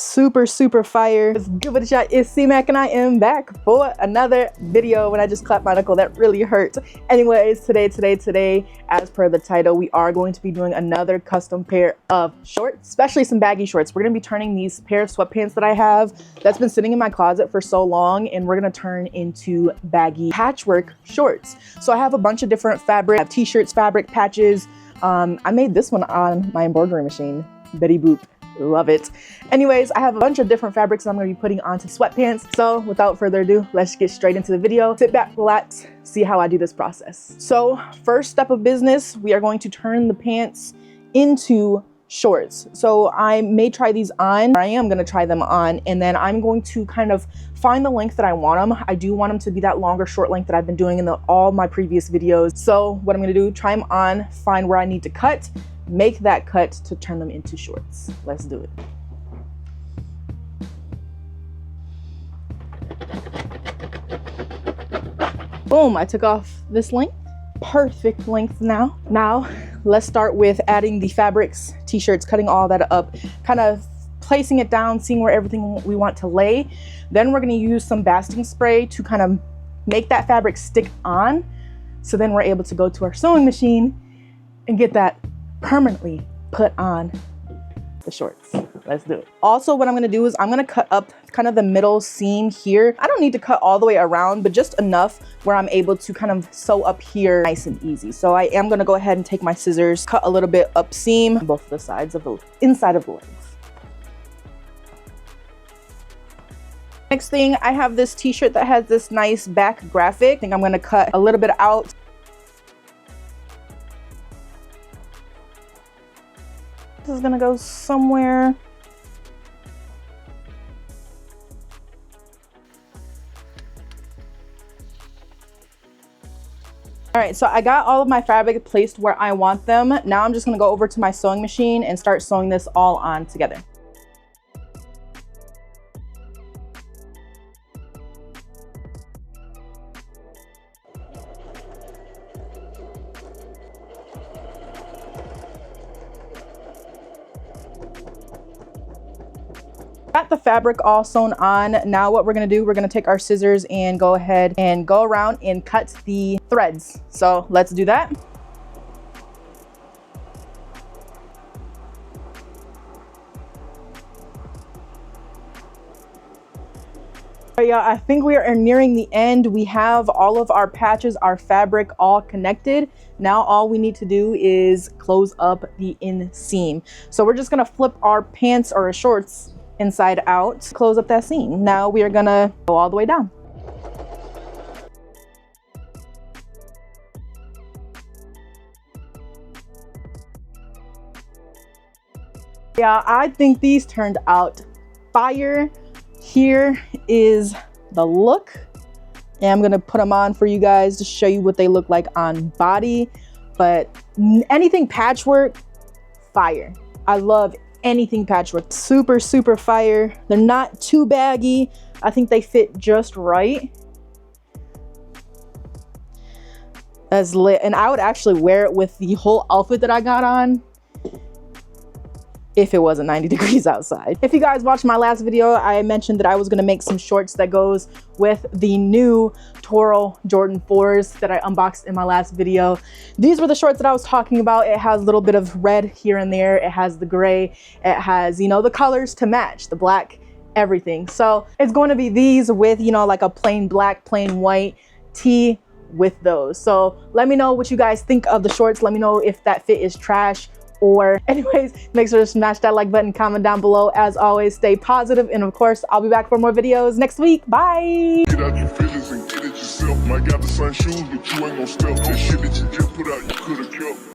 super fire. Let's give it a shot. It's C-Mac and I am back for another video. When I just clapped my knuckle, that really hurt. Anyways, today, as per the title, we are going to be doing another custom pair of shorts, especially some baggy shorts. We're gonna be turning these pair of sweatpants that I have that's been sitting in my closet for so long, and we're gonna turn into baggy patchwork shorts. So I have a bunch of different fabric, I have t-shirts, fabric, patches. I made this one on my embroidery machine, Betty Boop. Love it. Anyways, I have a bunch of different fabrics that I'm going to be putting onto sweatpants. So without further ado, let's get straight into the video. Sit back, relax, see how I do this process. So first step of business, we are going to turn the pants into shorts. So I may try these on, I am going to try them on, and then I'm going to kind of find the length that I want them. I do want them to be that longer short length that I've been doing in all my previous videos. So what I'm going to do, try them on, find where I need to cut, make that cut to turn them into shorts. Let's do it. Boom, I took off this length. Perfect length now. Now, let's start with adding the fabrics, t-shirts, cutting all that up, kind of placing it down, seeing where everything we want to lay. Then we're gonna use some basting spray to kind of make that fabric stick on. So then we're able to go to our sewing machine and get that permanently put on the shorts. Let's do it. Also, what I'm gonna do is I'm gonna cut up kind of the middle seam here. I don't need to cut all the way around, but just enough where I'm able to kind of sew up here nice and easy. So I am gonna go ahead and take my scissors, cut a little bit up seam, both the sides of the inside of the legs. Next thing, I have this t-shirt that has this nice back graphic. I think I'm gonna cut a little bit out. This is gonna go somewhere. All right, so I got all of my fabric placed where I want them. Now I'm just gonna go over to my sewing machine and start sewing this all on together. Got the fabric all sewn on. Now what we're gonna do, we're gonna take our scissors and go ahead and go around and cut the threads. So let's do that. Yeah, I think we are nearing the end. We have all of our patches, our fabric all connected. Now all we need to do is close up the inseam. So we're just gonna flip our pants or our shorts inside out, close up that seam. Now we are gonna go all the way down. Yeah, I think these turned out fire. Here is the look. And I'm gonna put them on for you guys to show you what they look like on body. But anything patchwork, fire. I love anything patchwork. Super fire. They're not too baggy. I think they fit just right. That's lit. And I would actually wear it with the whole outfit that I got on if it wasn't 90 degrees outside. If you guys watched my last video, I mentioned that I was gonna make some shorts that goes with the new Toro Jordan 4s that I unboxed in my last video. These were the shorts that I was talking about. It has a little bit of red here and there. It has the gray. It has, you know, the colors to match, the black, everything. So it's going to be these with, you know, like a plain black, plain white tee with those. So let me know what you guys think of the shorts. Let me know if that fit is trash. Or anyways, make sure to smash that like button, comment down below. As always, stay positive, and of course, I'll be back for more videos next week. Bye. Get out your feelings and get it yourself. Might got the sun shoes, but you ain't gonna step. That shit that you just put out, you could've kept.